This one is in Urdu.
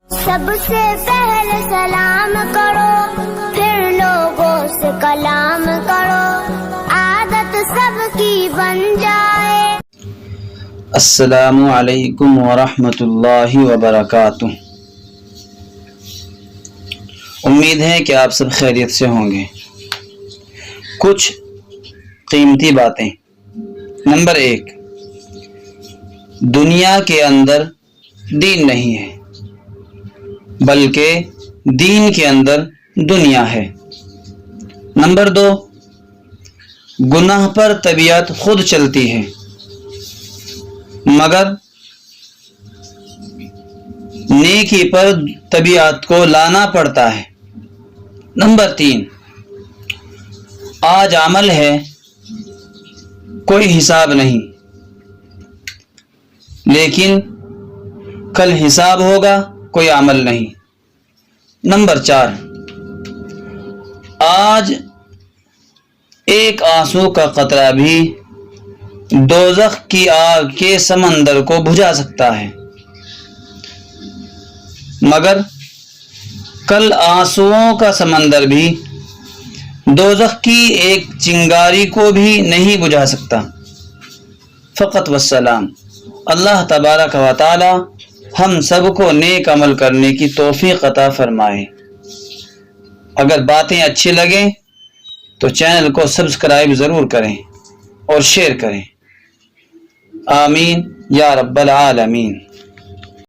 سب سے پہلے سلام کرو، پھر لوگوں سے کلام کرو، عادت سب کی بن جائے۔ السلام علیکم ورحمۃ اللہ وبرکاتہ۔ امید ہے کہ آپ سب خیریت سے ہوں گے۔ کچھ قیمتی باتیں۔ نمبر 1، دنیا کے اندر دین نہیں ہے، بلکہ دین کے اندر دنیا ہے۔ نمبر 2، گناہ پر طبیعت خود چلتی ہے، مگر نیکی پر طبیعت کو لانا پڑتا ہے۔ نمبر 3، آج عمل ہے، کوئی حساب نہیں، لیکن کل حساب ہوگا، کوئی عمل نہیں۔ نمبر 4، آج ایک آنسو کا قطرہ بھی دوزخ کی آگ کے سمندر کو بجھا سکتا ہے، مگر کل آنسوؤں کا سمندر بھی دوزخ کی ایک چنگاری کو بھی نہیں بجھا سکتا۔ فقط والسلام۔ اللہ تبارک و تعالی ہم سب کو نیک عمل کرنے کی توفیق عطا فرمائے۔ اگر باتیں اچھی لگیں تو چینل کو سبسکرائب ضرور کریں اور شیئر کریں۔ آمین یا رب العالمین۔